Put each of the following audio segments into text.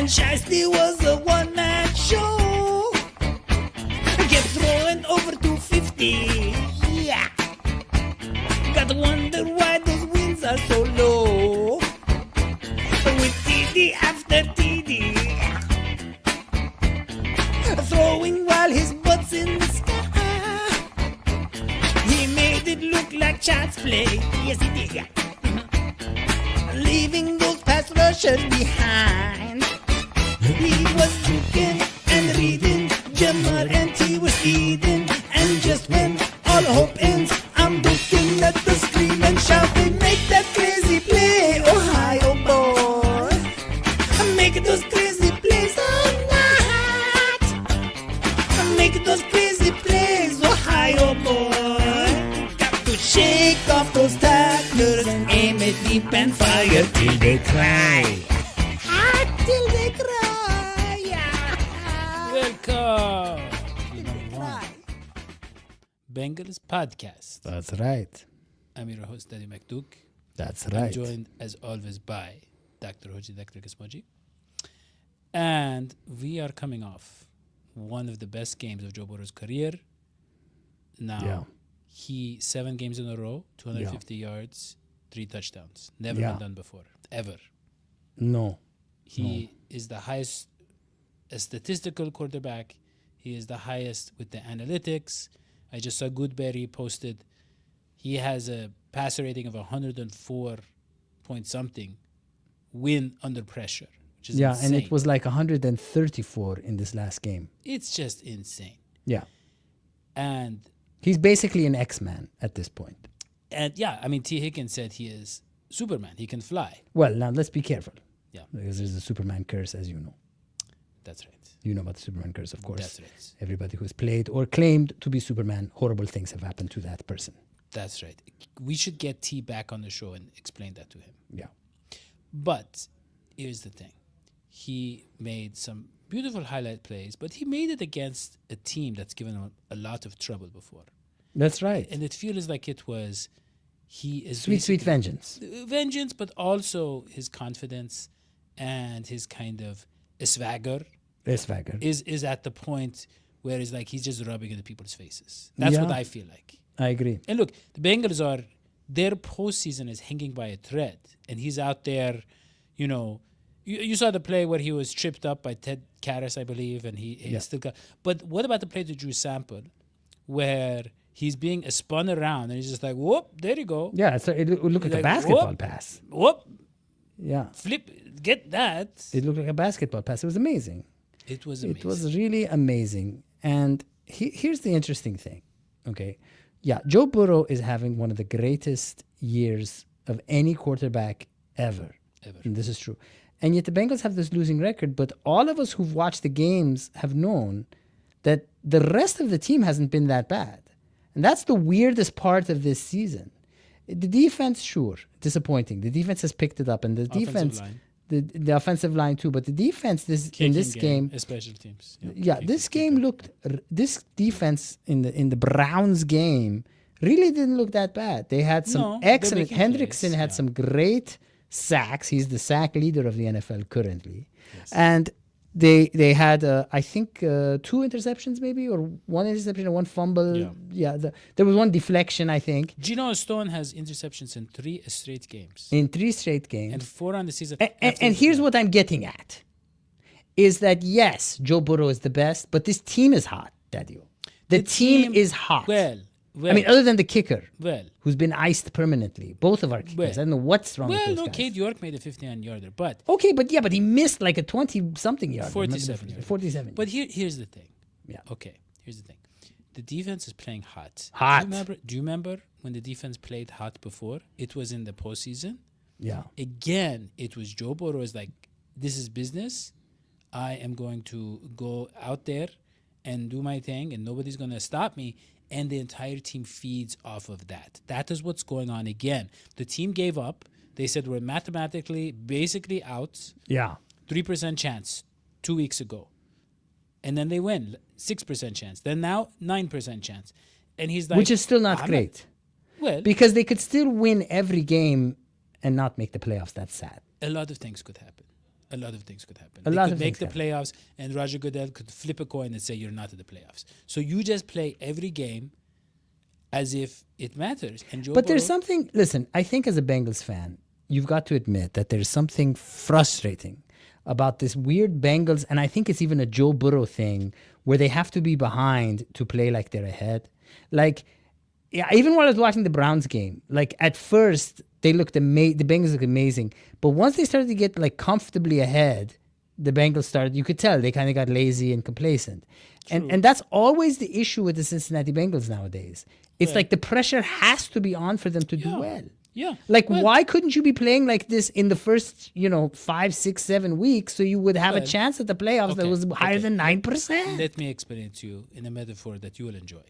Shiesty was a one-man show. Kept throwing over 250. Yeah. Gotta wonder why those wins are so low. With TD after TD. Throwing while his butt's in the sky. He made it look like child's play. Yes, he did. Leaving those pass rushers behind. He was drinking and reading, Jammer and tea was eating. And just when all hope ends, I'm looking at the screen and shouting, make that crazy play, Ohio boy. Make those crazy plays all night. Make those crazy plays, Ohio boy. Got to shake off those tacklers and aim it deep and fire till they cry. Till they cry. Welcome to number one Bengals podcast. That's right. I'm your host, Daddy McDuke. That's I'm right. joined as always by Dr. Hoji Dr. Kismoji. And we are coming off one of the best games of Joe Burrow's career. Now, he 7 games in a row, 250 yards, 3 touchdowns. Never been done before, ever. No. He is the highest a statistical quarterback. He is the highest with the analytics. I just saw Goodberry posted he has a passer rating of 104 point something win under pressure, which is insane. And it was like 134 in this last game. It's just insane. Yeah. And he's basically an X-Man at this point. And yeah, I mean, T. Higgins said he is Superman. He can fly. Well, now let's be careful. Yeah. Because there's a Superman curse, as you know. That's right. You know about the Superman curse, of course. That's right. Everybody who's played or claimed to be Superman, horrible things have happened to that person. That's right. We should get T back on the show and explain that to him. Yeah. But here's the thing. He made some beautiful highlight plays, but he made it against a team that's given him a lot of trouble before. That's right. And it feels like it was, he is... Sweet vengeance. Vengeance, but also his confidence and his kind of swagger is at the point where it's like he's just rubbing it in people's faces. That's what I feel like. I agree. And look, the Bengals their postseason is hanging by a thread. And he's out there, you know, you saw the play where he was tripped up by Ted Karras, I believe, and he still got... But what about the play to Drew Sample where he's being spun around and he's just like, whoop, there you go. Yeah, so it looked like a basketball pass. Whoop. Yeah. Flip, get that. It looked like a basketball pass. It was amazing. It was amazing. It was really amazing. And here's the interesting thing, okay? Yeah, Joe Burrow is having one of the greatest years of any quarterback ever. And this is true. And yet the Bengals have this losing record, but all of us who've watched the games have known that the rest of the team hasn't been that bad. And that's the weirdest part of this season. The defense, sure, disappointing. The defense has picked it up, and the defense... The offensive line too, but the defense in this game, special teams. This defense in the Browns game really didn't look that bad. They had some excellent. Hendrickson had some great sacks. He's the sack leader of the NFL currently, and they had I think 2 interceptions maybe, or 1 interception and 1 fumble. There was 1 deflection, I think. Geno Stone has interceptions in 3 straight games. And 4 on the season. And here's what I'm getting at, is that yes, Joe Burrow is the best, but this team is hot, Daddy. The team is hot. Well, I mean, other than the kicker, well, who's been iced permanently. Both of our kickers. I don't know what's wrong with those guys. Cade York made a 59-yarder, but... Okay, but he missed like a 20-something yarder. 47. 47. But here's the thing. Yeah. Okay, here's the thing. The defense is playing hot. Do you remember when the defense played hot before? It was in the postseason. Yeah. Again, it was Joe Burrow is like, this is business. I am going to go out there and do my thing, and nobody's going to stop me. And the entire team feeds off of that. That is what's going on again. The team gave up. They said we're mathematically basically out. Yeah. 3% chance 2 weeks ago. And then they win. 6% chance. Then now 9% chance. And he's like... Which is still not great. Well... Because they could still win every game and not make the playoffs. That's sad. A lot of things could happen. A lot of things could happen. A They lot could of make things the playoffs, and Roger Goodell could flip a coin and say you're not in the playoffs. So you just play every game as if it matters. And Joe But there's Burrow- something, listen, I think as a Bengals fan, you've got to admit that there's something frustrating about this weird Bengals, and I think it's even a Joe Burrow thing, where they have to be behind to play like they're ahead. Like, yeah, even while I was watching the Browns game, like at first they looked the Bengals looked amazing, but once they started to get like comfortably ahead, the Bengals started. You could tell they kind of got lazy and complacent, and that's always the issue with the Cincinnati Bengals nowadays. It's like the pressure has to be on for them to do well. Yeah. Like, Well- why couldn't you be playing like this in the first, 5, 6, 7 weeks so you would have a Well, chance at the playoffs that okay, was higher okay. than 9%? Let me explain it to you in a metaphor that you will enjoy.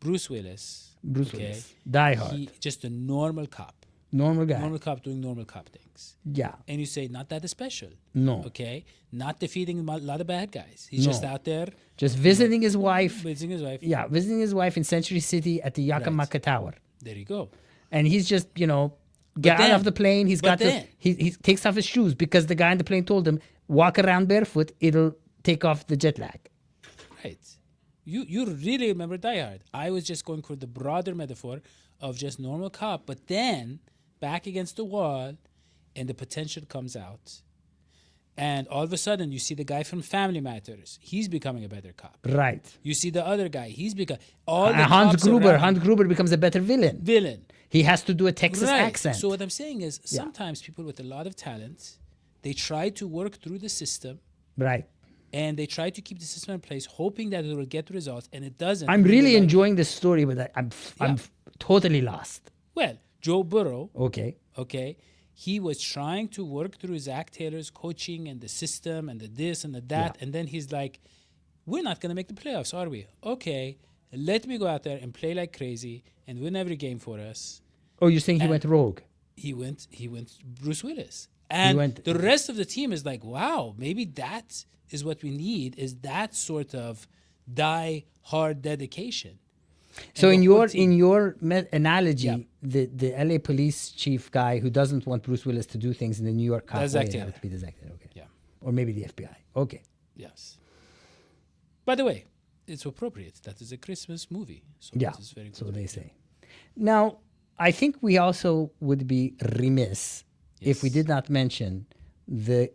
Bruce Willis. Willis. Die hard. He just a normal cop. Normal guy. Normal cop doing normal cop things. Yeah. And you say, not that special. No. Okay? Not defeating a lot of bad guys. He's No. just out there Just visiting his wife. visiting his wife. Yeah, visiting his wife in Century City at the Yakamaka Tower. There you go. And he's just, get out then- of the plane. He's got but to, then- he takes off his shoes because the guy in the plane told him, walk around barefoot, it'll take off the jet lag. Right. You really remember Die Hard. I was just going for the broader metaphor of just normal cop, but then back against the wall and the potential comes out. And all of a sudden you see the guy from Family Matters. He's becoming a better cop. Right. You see the other guy. He's become all the Hans cops Gruber. around- Hans Gruber becomes a better villain. villain. He has to do a Texas Right. accent. So what I'm saying is sometimes people with a lot of talent, they try to work through the system Right. and they try to keep the system in place, hoping that it will get results, and it doesn't. I'm And really they're like, enjoying this story, but I'm totally lost. Well, Joe Burrow, Okay. okay, he was trying to work through Zach Taylor's coaching and the system and the this and the that, and then he's like, we're not going to make the playoffs, are we? Okay, let me go out there and play like crazy and win every game for us. Oh, you're saying he went rogue? He went Bruce Willis. And went- the rest of the team is like, wow, maybe that is what we need, is that sort of die-hard dedication. So And in the whole your team- analogy, the LA police chief guy who doesn't want Bruce Willis to do things in the New York cop That's way, Zach that Taylor. would be the Zach Taylor, okay. Yeah. Or maybe the FBI. Okay. Yes. By the way, it's appropriate. That is a Christmas movie. So Yeah. it is very good. So they say. Now, I think we also would be remiss if we Yes. did not mention the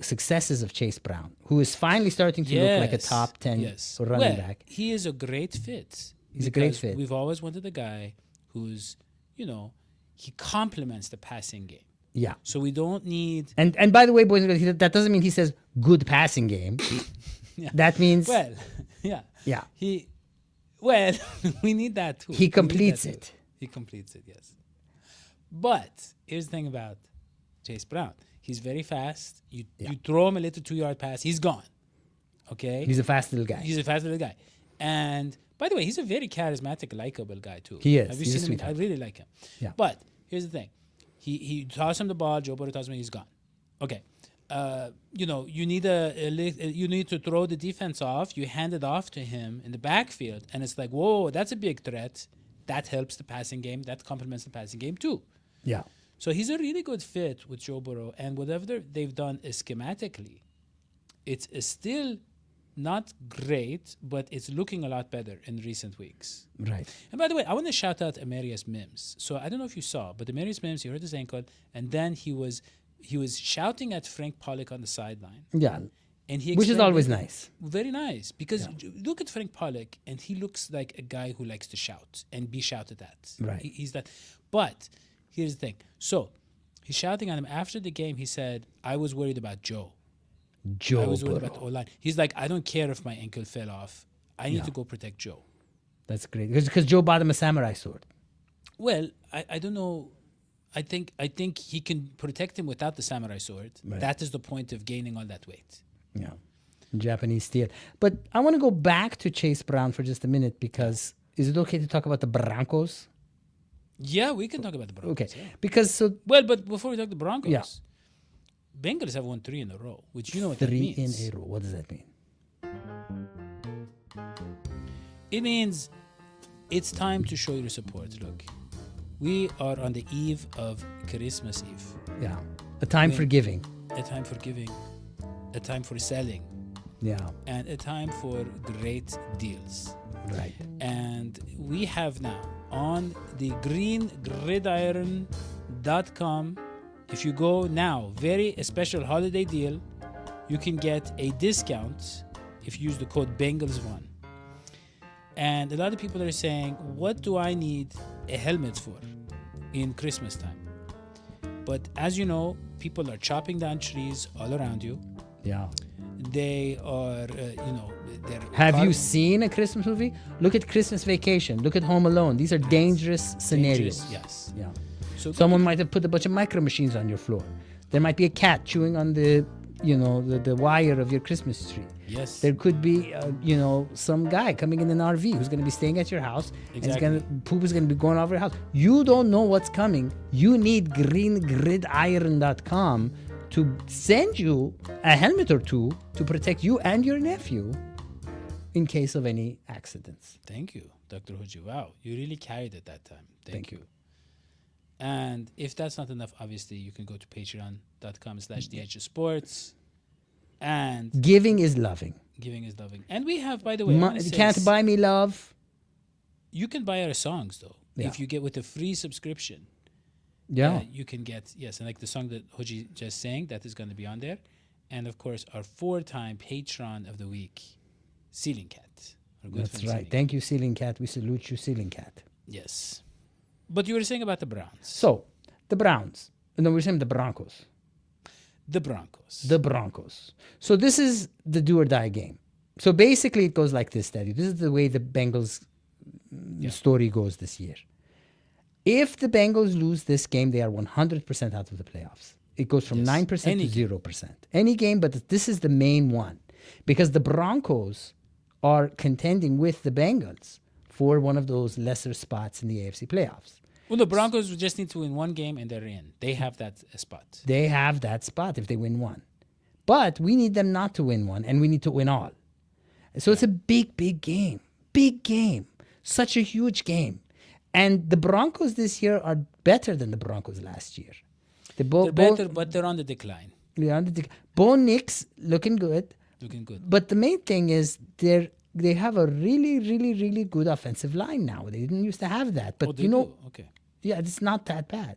successes of Chase Brown, who is finally starting to look like a top 10 running well, back. He is a great fit. He's a great because fit. We've always wanted a guy who's, he complements the passing game. Yeah. So we don't need. And by the way, boys and girls, that doesn't mean he says good passing game. Yeah. That means Well, yeah. yeah. We need that too. He We need completes that too. it. He completes it, yes. But here's the thing about Chase Brown. He's very fast. You throw him a little 2-yard pass, he's gone. Okay? He's a fast little guy. He's a fast little guy. And by the way, he's a very charismatic, likable guy too. He is. Have you He's a seen him? I sweetheart. really like him. Yeah. But here's the thing. He tosses him the ball, Joe Burrow tosses him, he's gone. Okay. You need you need to throw the defense off. You hand it off to him in the backfield, and it's like, whoa, that's a big threat. That helps the passing game. That complements the passing game too. Yeah. So he's a really good fit with Joe Burrow, and whatever they've done schematically, it's still not great, but it's looking a lot better in recent weeks. Right. And by the way, I want to shout out Amarius Mims. So I don't know if you saw, but Amarius Mims, he hurt his ankle, and then he was shouting at Frank Pollock on the sideline. Yeah. And he Which is explained always it- nice. Very nice, because look at Frank Pollock, and he looks like a guy who likes to shout and be shouted at. Right. He's that. But here's the thing. So he's shouting at him after the game. He said, "I was worried about Joe. I Joe was worried Burrow. about the O-line." He's like, "I don't care if my ankle fell off. I need to go protect Joe." That's great. Because Joe bought him a samurai sword. Well, I don't know. I think he can protect him without the samurai sword. Right. That is the point of gaining all that weight. Yeah. Japanese steel. But I want to go back to Chase Brown for just a minute because is it okay to talk about the Broncos? Yeah, we can talk about the Broncos. Okay. Yeah. Because so Well, but before we talk the Broncos, Yeah. Bengals have won 3 in a row, which you know what that 3 in means. a row. What does that mean? It means it's time to show your support. Look, we are on the eve of Christmas Eve. Yeah. A time for giving. a time for giving, a time for selling, Yeah. and a time for great deals. Right. And we have now on the greengridiron.com, if you go now, very special holiday deal, you can get a discount if you use the code Bengals1. And a lot of people are saying, what do I need a helmet for in Christmas time? But as you know, people are chopping down trees all around you. Yeah. They are, they're... Have you seen a Christmas movie? Look at Christmas Vacation. Look at Home Alone. These are dangerous scenarios. Yes. Yeah. So Someone might have put a bunch of micro machines on your floor. There might be a cat chewing on the wire of your Christmas tree. Yes. There could be, some guy coming in an RV who's going to be staying at your house. Exactly. And poop is going to be going over your house. You don't know what's coming. You need greengridiron.com to send you a helmet or two to protect you and your nephew in case of any accidents. Thank you, Dr. Hoji. Wow, you really carried it that time. Thank you. you. And if that's not enough, obviously, you can go to patreon.com/DHSports. And Giving is loving. giving is loving. And we have, by the way, I wanna You say can't buy me love. you can buy our songs, though. Yeah. If you get with a free subscription. Yeah. You can get, yes, and like the song that Hoji just sang, that is going to be on there. And of course, our 4-time patron of the week, Ceiling Cat. Our good That's friend right. Ceiling Thank you, Ceiling Cat. We salute you, Ceiling Cat. Cat. Yes. But you were saying about the Browns. So, the Browns. No, we're saying the Broncos. The Broncos. The Broncos. So this is the do or die game. So basically it goes like this, Daddy. This is the way the Bengals story goes this year. If the Bengals lose this game, they are 100% out of the playoffs. It goes from 9% to 0%. Any game, but this is the main one. Because the Broncos are contending with the Bengals for one of those lesser spots in the AFC playoffs. Well, the Broncos just need to win one game and they're in. They have that spot. They have that spot if they win one. But we need them not to win one, and we need to win all. So it's a big, big game. Big game. Such a huge game. And the Broncos this year are better than the Broncos last year. They're better, but they're on the decline. Bo Nix looking good. Looking good. But the main thing is they have a really, really, really good offensive line now. They didn't used to have that. But Okay. yeah, it's not that bad.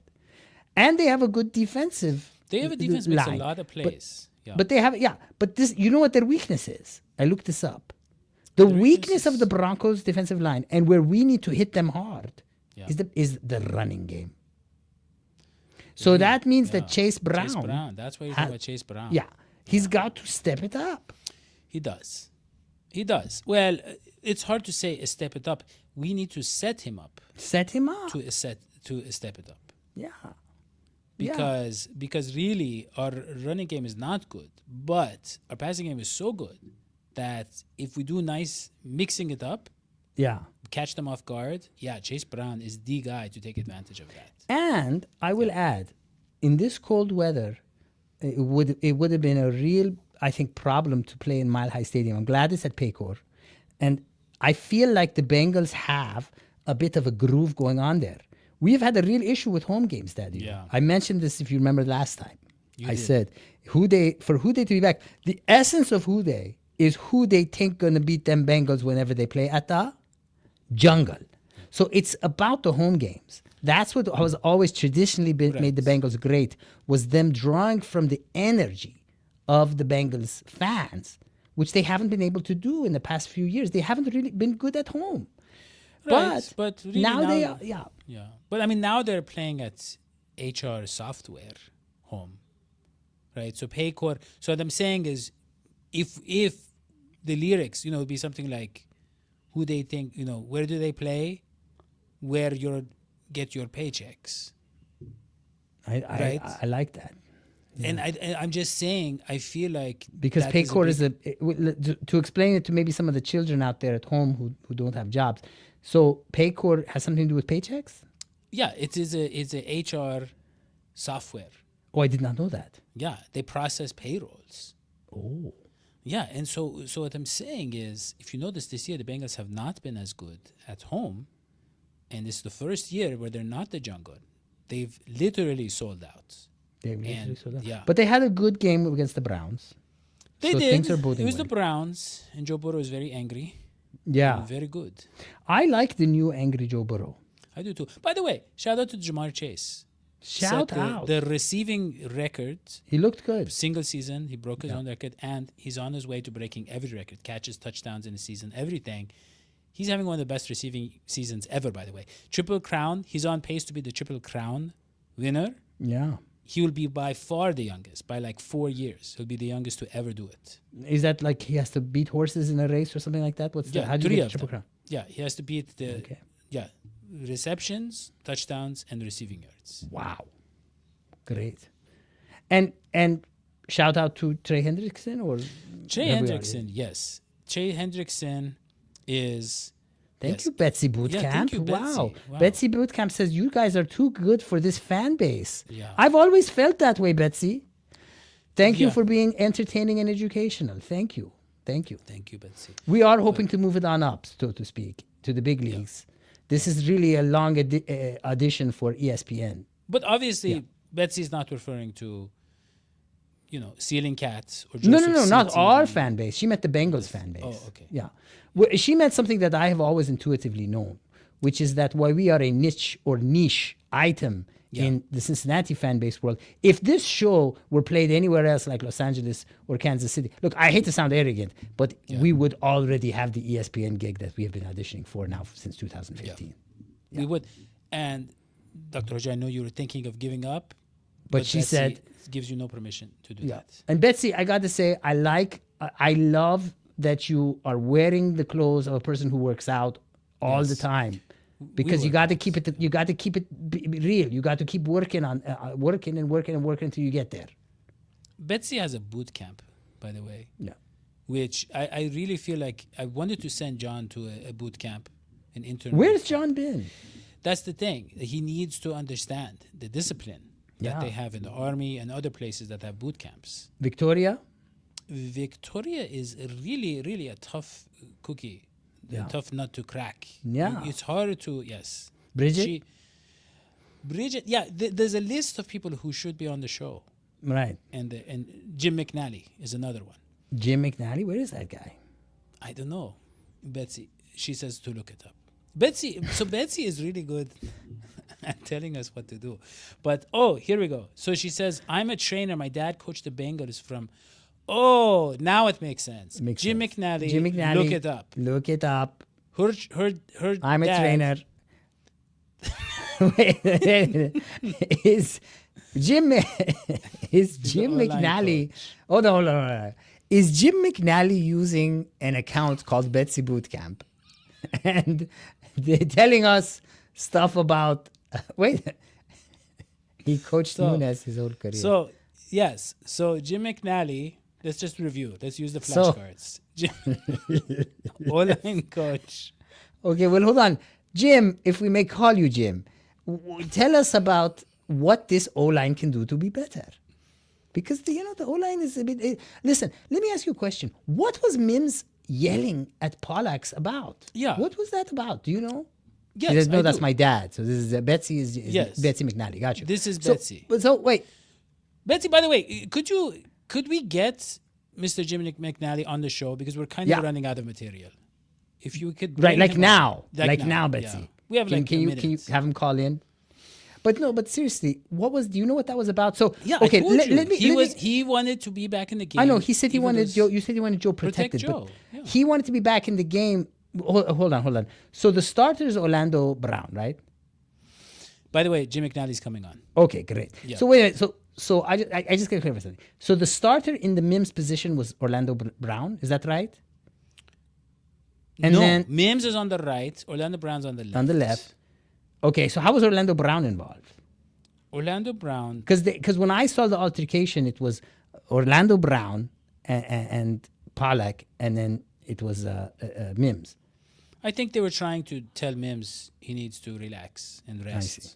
And they have a good defensive They have a defense line. makes a lot of plays. But they have, but this, you know what their weakness is? I looked this up. The weakness of the Broncos defensive line, and where we need to hit them hard, is the running game. So that means that Chase Brown. That's why you're talking about Chase Brown. Yeah. He's got to step it up. He does. Well, it's hard to say step it up. We need to set him up. Set him up. To step it up. Yeah. Because really our running game is not good, but our passing game is so good that if we do nice mixing it up, catch them off guard, Chase Brown is the guy to take advantage of that. And I will add, in this cold weather, it would have been a real, I think, problem to play in Mile High Stadium. I'm glad it's at Paycor. And I feel like the Bengals have a bit of a groove going on there. We've had a real issue with home games, Daddy. Yeah. I mentioned this, if you remember last time. I said, for Houday to be back, the essence of Houday is who they think going to beat them Bengals whenever they play at the jungle. So it's about the home games. That's what has always traditionally made the Bengals great, was them drawing from the energy of the Bengals fans, which they haven't been able to do in the past few years. They haven't really been good at home. Right, but really now they are, Yeah. But I mean, now they're playing at HR Software home, right? So Paycor. So what I'm saying is, if the lyrics, would be something like, who they think, where do they play, where you get your paychecks. I like that. Yeah. And I'm just saying, I feel like because Paycor is to explain it to maybe some of the children out there at home who don't have jobs. So Paycor has something to do with paychecks? Yeah, it's a HR software. Oh, I did not know that. Yeah, they process payrolls. Oh. Yeah, and so what I'm saying is, if you notice this year, the Bengals have not been as good at home, and it's the first year where they're not the jungle. They've literally sold out. They really And, so that. yeah. But they had a good game against the Browns. They So did. things are It boding was the well. Browns, and Joe Burrow is very angry. Yeah. And very good. I like the new angry Joe Burrow. I do too. By the way, shout out to Jamar Chase. Shout Set out. the receiving record, He looked good. single season. He broke his own record, and he's on his way to breaking every record, catches, touchdowns in a season, everything. He's having one of the best receiving seasons ever, by the way. Triple Crown. He's on pace to be the Triple Crown winner. Yeah. He will be by far the youngest, by like 4 years. He'll be the youngest to ever do it. Is that like he has to beat horses in a race or something like that? What's Yeah, How do you three get of Triple them. Crown? Yeah, he has to beat the Okay. receptions, touchdowns, and receiving yards. Wow. Great. And shout out to Trey Hendrickson or Trey have we Hendrickson, yes. Trey Hendrickson is... Thank yes. you, Betsy Bootcamp. Yeah, thank you, Betsy. Wow. Wow. Betsy Bootcamp says you guys are too good for this fan base. Yeah. I've always felt that way, Betsy. Thank you Yeah. for being entertaining and educational. Thank you. Thank you. Thank you, Betsy. We are hoping to move it on up, so to speak, to the big leagues. This is really a long audition for ESPN. But obviously, Betsy's not referring to, ceiling cats or No, Joseph not Seaton. our fan base. She meant the Bengals fan base. Oh, okay. Yeah. Well, she meant something that I have always intuitively known, which is that while we are a niche item in the Cincinnati fan base world, if this show were played anywhere else like Los Angeles or Kansas City, look, I hate to sound arrogant, but we would already have the ESPN gig that we have been auditioning for now since 2015. We would. And Dr. Hoja, I know you were thinking of giving up. But she Betsy said... gives you no permission to do that. And Betsy, I got to say, I love that you are wearing the clothes of a person who works out all the time, because you got to keep it. You got to keep it real. You got to keep working on working until you get there. Betsy has a boot camp, by the way. Yeah. Which I really feel like I wanted to send John to a boot camp, an intern. Where's boot camp. John been? That's the thing. He needs to understand the discipline that they have in the army and other places that have boot camps. Victoria? Victoria is really, really a tough cookie, a tough nut to crack. Yeah. It's hard to, yes. Bridget? Bridget, yeah, there's a list of people who should be on the show. Right. And Jim McNally is another one. Jim McNally? Where is that guy? I don't know. Betsy, she says to look it up. Betsy is really good at telling us what to do. But, here we go. So she says, I'm a trainer. My dad coached the Bengals from... Oh, now it makes sense. Jim McNally. Jim McNally. Look it up. Look it up. Her I'm a dad, trainer. Wait, is Jim McNally... Hold on. Is Jim McNally using an account called Betsy Bootcamp? And they're telling us stuff about... he coached Nunes his whole career. So, yes. So, Jim McNally... Let's just review. Let's use the flashcards. O-line coach. Okay, well, hold on. Jim, if we may call you Jim, tell us about what this O-line can do to be better. Because, the O-line is a bit... listen, let me ask you a question. What was Mims yelling at Pollax about? Yeah. What was that about? Do you know? Yes, He says, no, I that's do. my dad. So this is Betsy is Yes. Betsy McNally. Got you. This is Betsy. So wait. Betsy, by the way, could we get Mr. Jim McNally on the show? Because we're kind of running out of material. If you could... Right, bring like him now. on. Like now, Betsy. Yeah. We have can you have him call in? But seriously, do you know what that was about? So, Yeah, okay, I told you. let me... He wanted to be back in the game. I know, he said he even wanted as- Joe, you said he wanted Joe protected. Joe, but yeah. he wanted to be back in the game. Hold on. So the starter is Orlando Brown, right? By the way, Jim McNally's coming on. Okay, great. Yeah. So wait a minute. So I just got to clarify something. So the starter in the Mims position was Orlando Brown. Is that right? And no, then Mims is on the right. Orlando Brown's on the left. on the left. Okay, so how was Orlando Brown involved? Orlando Brown. Because when I saw the altercation, it was Orlando Brown and Pollack, and then it was Mims. I think they were trying to tell Mims he needs to relax and rest. see.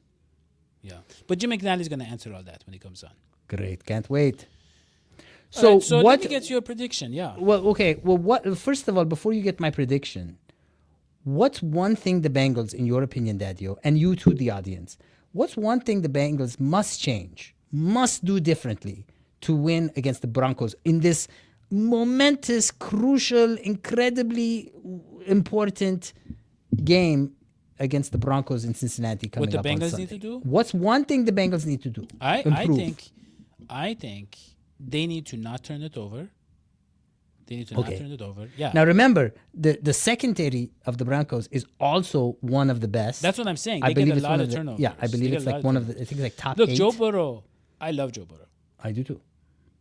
Yeah. But Jim McNally's going to answer all that when he comes on. Great, can't wait. So, So so what? let me get your prediction. Yeah. Well, okay. Well, what? First of all, before you get my prediction, what's one thing the Bengals, in your opinion, Daddio, and you too, the audience, what's one thing the Bengals must change must do differently to win against the Broncos in this momentous, crucial, incredibly important game against the Broncos in Cincinnati coming What up the on Bengals Sunday? need to do? What's one thing the Bengals need to do? Improve. I think they need to not turn it over. They need to not turn it over. Yeah. Now remember, the secondary of the Broncos is also one of the best. That's what I'm saying. I They believe get a it's lot one of of the, turnovers. yeah, I believe They it's get a like lot one of of the, I think it's like top Look, 8. Joe Burrow, I love Joe Burrow. I do too.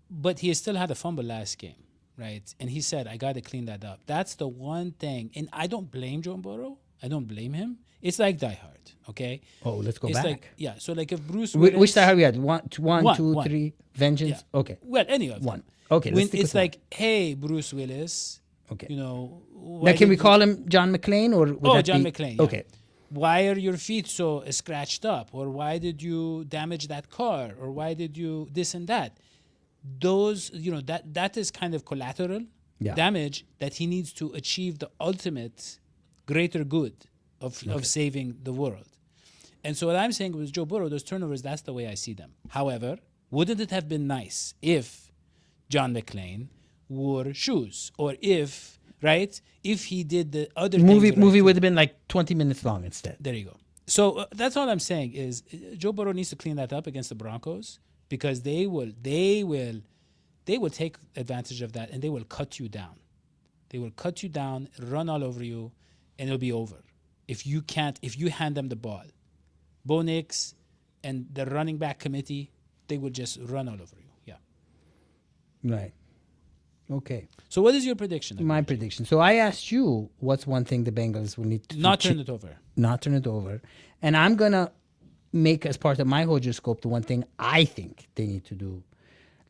But he still had a fumble last game, right? And he said, I got to clean that up. That's the one thing. And I don't blame Joe Burrow. I don't blame him. It's like Die Hard, okay? Oh, let's go It's back. like, yeah, so like if Bruce Willis... Which Die Hard we had? One, One, two, one. 3, Vengeance? Yeah. Okay. Well, any of them. One. Okay, When let's stick it's with like, hey, Bruce Willis, Okay. you know... Now, can we call him John McClane or would that John be- McClane. Yeah. Okay. Why are your feet so scratched up? Or why did you damage that car? Or why did you this and that? Those, that is kind of collateral damage that he needs to achieve the ultimate greater good of saving the world. And so what I'm saying with Joe Burrow, those turnovers, that's the way I see them. However, wouldn't it have been nice if John McClane wore shoes, or if he did the other Movie things right would have been like 20 minutes long instead. There you go. So that's all I'm saying is Joe Burrow needs to clean that up against the Broncos, because they will take advantage of that, and they will cut you down. They will cut you down, run all over you, and it'll be over. If you hand them the ball. Bo Nix and the running back committee, they will just run all over you. Yeah. Right. Okay. So what is your prediction? My prediction. So I asked you, what's one thing the Bengals will need to Not turn it over. Not turn it over. And I'm going to make as part of my horoscope the one thing I think they need to do.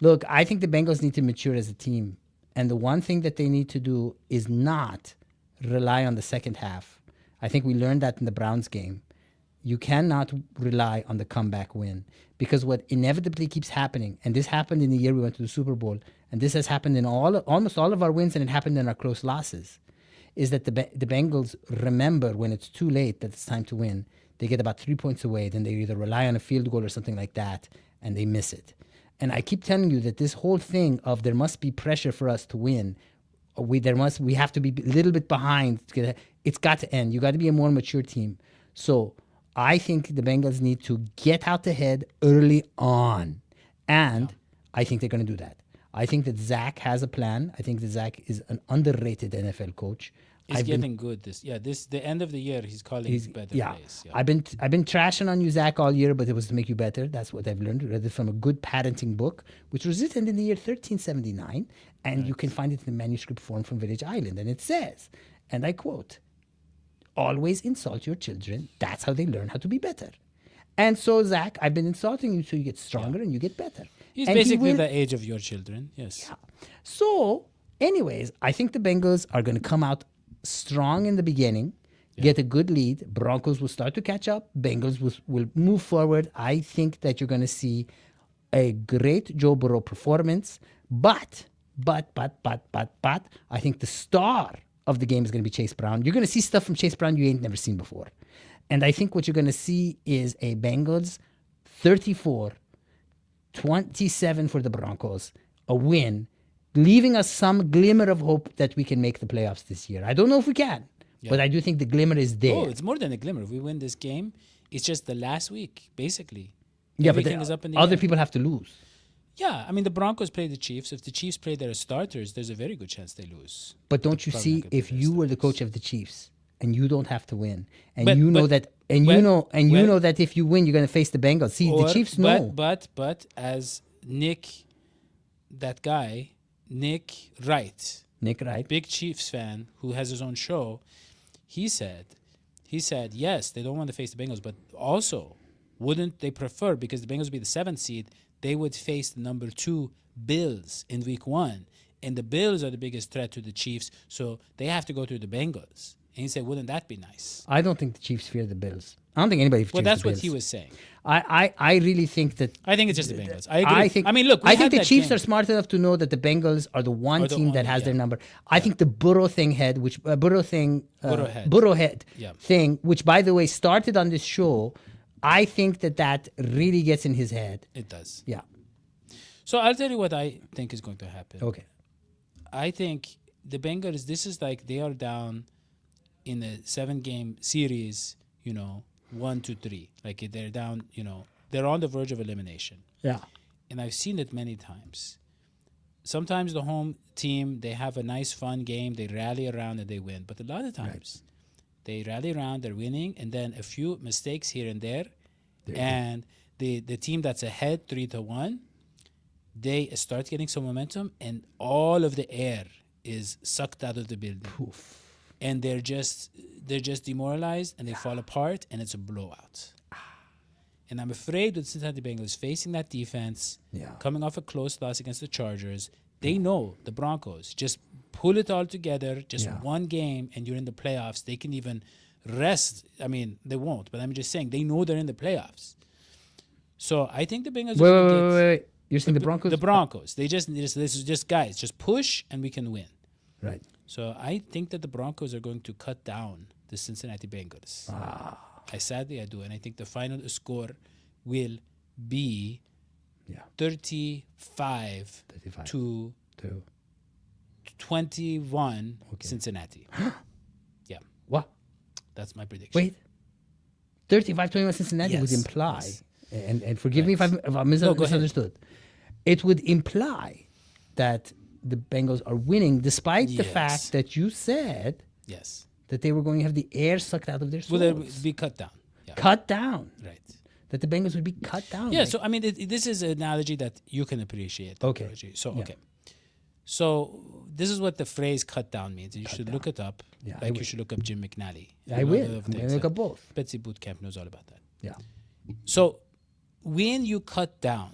Look, I think the Bengals need to mature as a team. And the one thing that they need to do is not rely on the second half. I think we learned that in the Browns game. You cannot rely on the comeback win, because what inevitably keeps happening, and this happened in the year we went to the Super Bowl, and this has happened in almost all of our wins, and it happened in our close losses, is that the Bengals remember when it's too late that it's time to win. They get about 3 points away, then they either rely on a field goal or something like that, and they miss it. And I keep telling you that this whole thing of there must be pressure for us to win, we have to be a little bit behind. It's got to end. You got to be a more mature team. So I think the Bengals need to get out ahead early on. And I think they're going to do that. I think that Zach has a plan. I think that Zach is an underrated NFL coach. He's getting good. The end of the year, he's calling better plays. Yeah. I've been trashing on you, Zach, all year, but it was to make you better. That's what I've learned. Read it from a good patenting book, which was written in the year 1379, and you can find it in the manuscript form from Village Island. And it says, and I quote, "Always insult your children. That's how they learn how to be better." And so, Zach, I've been insulting you so you get stronger and you get better. He's and basically the age of your children. Yes. Yeah. So, anyways, I think the Bengals are going to come out strong in the beginning, get a good lead. Broncos will start to catch up. Bengals will move forward. I think that you're going to see a great Joe Burrow performance. But, I think the star of the game is going to be Chase Brown. You're going to see stuff from Chase Brown you ain't never seen before. And I think what you're going to see is a Bengals 34-27 for the Broncos, a win, leaving us some glimmer of hope that we can make the playoffs this year. I don't know if we can, but I do think the glimmer is there. Oh, it's more than a glimmer. If we win this game, it's just the last week, basically. Yeah, Everything but is up in the other air. people have to lose. Yeah, I mean, the Broncos play the Chiefs. If the Chiefs play their starters, there's a very good chance they lose. But don't you Probably see, not gonna play if their you were the starters. coach of the Chiefs and you don't have to win, and But- you know but that, and when- you know when- that if you win, you're going to face the Bengals. See, the Chiefs know. But as Nick Wright, Nick, right? big Chiefs fan who has his own show, he said, yes, they don't want to face the Bengals, but also, wouldn't they prefer, because the Bengals would be the 7th seed, they would face the number 2 Bills in week 1. And the Bills are the biggest threat to the Chiefs, so they have to go through the Bengals. And he said, wouldn't that be nice? I don't think the Chiefs fear the Bills. I don't think anybody fears Well, that's the what Bills. he was saying. I really think that. I think it's just the Bengals. I agree. I mean, look, we I had think the that Chiefs game. are smart enough to know that the Bengals are the one Are the team one, that has their yeah. number. I think the Burrow thing Burrowhead. Burrowhead Yeah. thing, which by the way started on this show I think that really gets in his head. It does. Yeah. So I'll tell you what I think is going to happen. Okay. I think the Bengals, this is like they are down in a 7-game series, 1-3. Like they're down, they're on the verge of elimination. Yeah. And I've seen it many times. Sometimes the home team, they have a nice, fun game. They rally around and they win. But a lot of times, they rally around, they're winning, and then a few mistakes here and there. And the team that's ahead 3-1, they start getting some momentum, and all of the air is sucked out of the building. Poof. And they're just demoralized, and they fall apart, and it's a blowout. And I'm afraid with Cincinnati Bengals facing that defense, coming off a close loss against the Chargers, they know the Broncos just pull it all together, just one game, and you're in the playoffs. They can even rest. I mean, they won't, but I'm just saying they know they're in the playoffs. So I think the Bengals. Wait. You're saying the Broncos? The Broncos. This is just guys, just push and we can win. Right. So I think that the Broncos are going to cut down the Cincinnati Bengals. I do, and I think the final score will be 35 to 21 Cincinnati. Yeah. What? That's my prediction. Wait. 35-21 Cincinnati would imply, and forgive me if I've misunderstood. It would imply that the Bengals are winning despite the fact that you said that they were going to have the air sucked out of their souls. Will they be cut down? Yeah. Cut down. Right. That the Bengals would be cut down. Yeah, so I mean, this is an analogy that you can appreciate. Okay. So this is what the phrase cut down means. You should look it up. Yeah, you should look up Jim McNally. I will. I'm going to look up both. Betsy Bootcamp knows all about that. Yeah. So when you cut down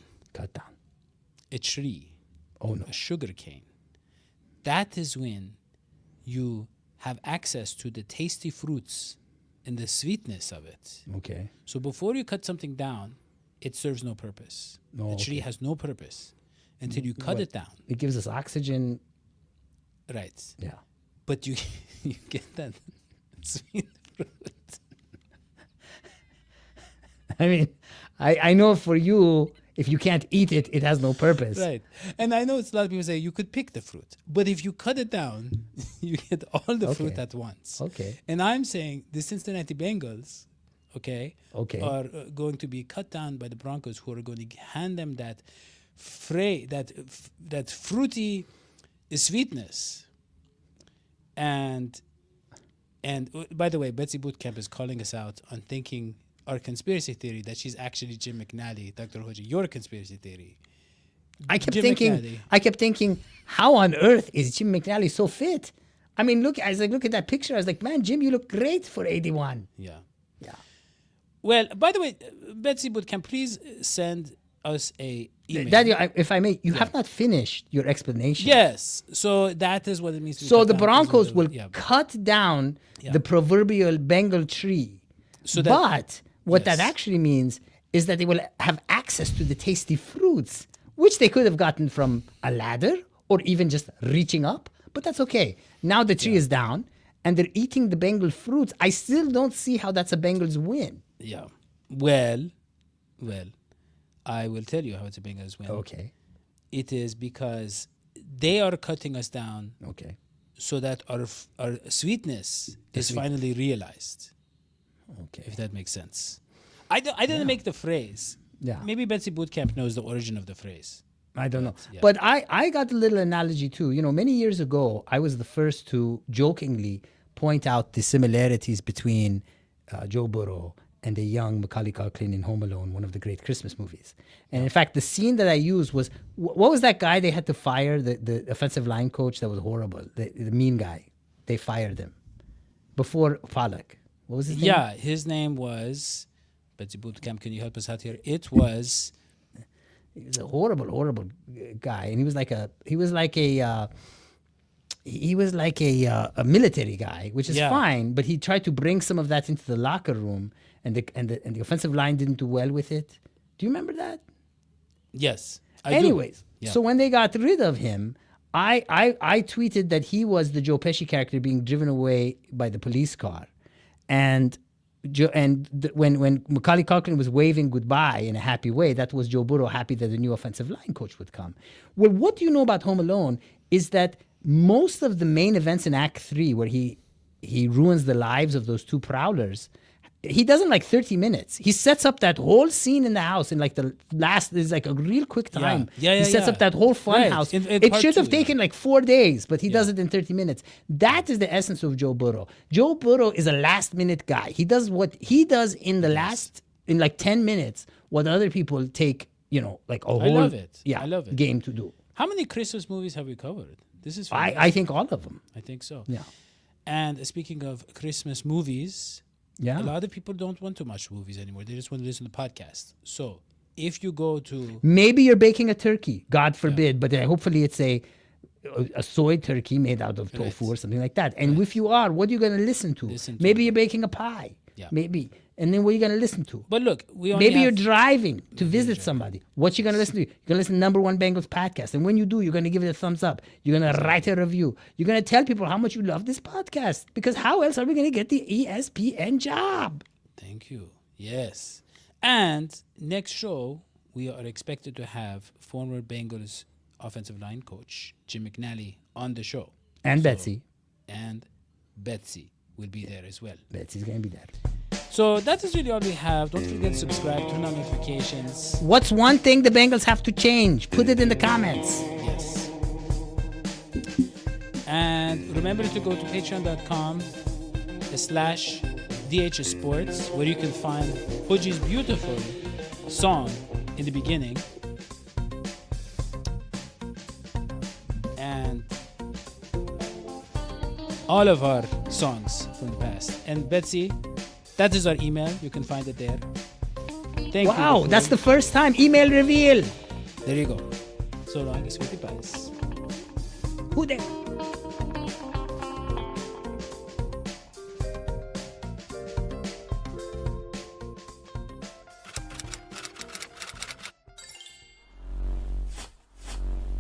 a tree, a sugar cane, that is when you have access to the tasty fruits and the sweetness of it. Okay. So before you cut something down, it serves no purpose. The tree has no purpose until you cut it down. It gives us oxygen. Right. Yeah. But you get that sweet fruit. I mean, I know for you, if you can't eat it, it has no purpose. Right. And I know it's a lot of people say you could pick the fruit. But if you cut it down, you get all the fruit at once. Okay. And I'm saying the Cincinnati Bengals, are going to be cut down by the Broncos, who are going to hand them that fruity sweetness. And by the way, Betsy Bootcamp is calling us out on thinking our conspiracy theory that she's actually Jim McNally. Dr. Hoji, your conspiracy theory. I kept thinking, how on earth is Jim McNally so fit? I mean, look at that picture. I was like, man, Jim, you look great for 81. Yeah. Well, by the way, Betsy Bootcamp, please send us a email. Daddy, if I may, you have not finished your explanation. Yes. So that is what it means to be So cut the down. Broncos will cut down the proverbial Bengal tree. What that actually means is that they will have access to the tasty fruits, which they could have gotten from a ladder or even just reaching up. But that's okay. Now the tree is down and they're eating the Bengal fruits. I still don't see how that's a Bengals win. Yeah. Well, I will tell you how it's a Bengals win. Okay. It is because they are cutting us down. Okay. So that our sweetness is finally realized. Okay. If that makes sense. I didn't make the phrase. Yeah. Maybe Betsy Bootcamp knows the origin of the phrase. I don't know. Yeah. But I got a little analogy too. Many years ago, I was the first to jokingly point out the similarities between Joe Burrow and the young Macaulay Culkin in Home Alone, one of the great Christmas movies. And in fact, the scene that I used was, what was that guy they had to fire, the offensive line coach that was horrible, the mean guy? They fired him before Pollock. What was his name? Yeah, his name was, Betsy Bootcamp, can you help us out here? It was... He was a horrible, horrible guy. And he was like a military guy, which is fine, but he tried to bring some of that into the locker room, and the offensive line didn't do well with it. Do you remember that? Yes. Anyways, so when they got rid of him, I tweeted that he was the Joe Pesci character being driven away by the police car. And when Macaulay Culkin was waving goodbye in a happy way, that was Joe Burrow happy that the new offensive line coach would come. Well, what do you know about Home Alone is that most of the main events in Act 3, where he ruins the lives of those two prowlers, he does in like 30 minutes. He sets up that whole scene in the house in like the last, there's like a real quick time. He sets up that whole fun house. It should have taken like 4 days, but he does it in 30 minutes. That is the essence of Joe Burrow. Joe Burrow is a last minute guy. He does what he does in in like 10 minutes, what other people take, like a whole I love it. game to do. How many Christmas movies have we covered? This is I think all of them. I think so. Yeah. And speaking of Christmas movies, yeah, a lot of people don't want to watch movies anymore. They just want to listen to podcasts. So if you go to... Maybe you're baking a turkey, God forbid, but hopefully it's a soy turkey made out of tofu or something like that. And if you are, what are you going to listen to? Maybe you're baking a pie. Yeah. Maybe. And then what are you going to listen to? But look, we only Maybe you're driving to visit somebody. What you going to listen to? You're going to listen to Number One Bengals podcast. And when you do, you're going to give it a thumbs up. You're going to write a review. You're going to tell people how much you love this podcast. Because how else are we going to get the ESPN job? Thank you. Yes. And next show, we are expected to have former Bengals offensive line coach Jim McNally on the show. And Betsy. And Betsy will be there as well. Betsy's going to be there. So that is really all we have. Don't forget to subscribe, turn on notifications. What's one thing the Bengals have to change? Put it in the comments. Yes. And remember to go to patreon.com/DH Sports, where you can find Hoji's beautiful song in the beginning. And all of our songs from the past. And Betsy, that is our email. You can find it there. Thank you. Wow, that's the first time. Email reveal. There you go. So long, sweetie pies. Who there?